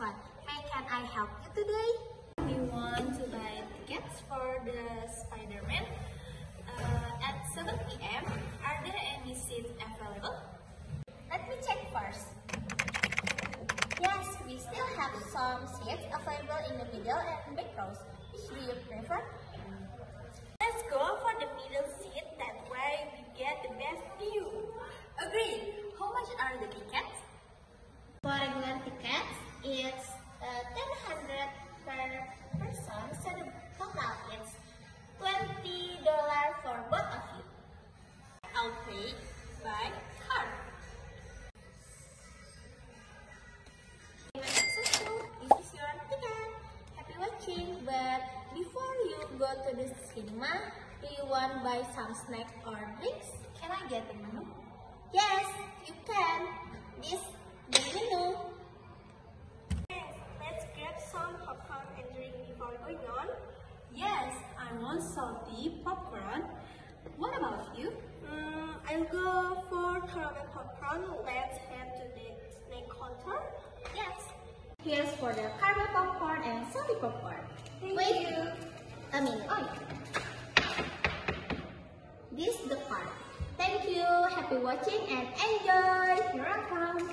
one. Can I help you today? We want to buy tickets for the Spider-Man at 7 p.m. Are there any seats available? Let me check first. Yes, we still have some seats available in the middle and back rows. Which do you prefer? Let's go for the middle seat. That way we get the best view. Agreed. How much are the tickets? For regular tickets, it's 1,000 per person, so the total is $20 for both of you. I'll pay by card. Successful, this is your ticket. Happy watching, but before you go to the cinema, do you want to buy some snacks or drinks? Can I get the menu? Yes, you can. This is the menu. Yes, let's grab some popcorn and drink before going on. Yes, I want salty popcorn. What about you? I'll go for caramel popcorn. Let's head to the snack counter. Yes. Here's for the caramel popcorn and salty popcorn. Thank you. A minute. Oh, yeah. This is the card. Thank you. Happy watching and enjoy. You're welcome.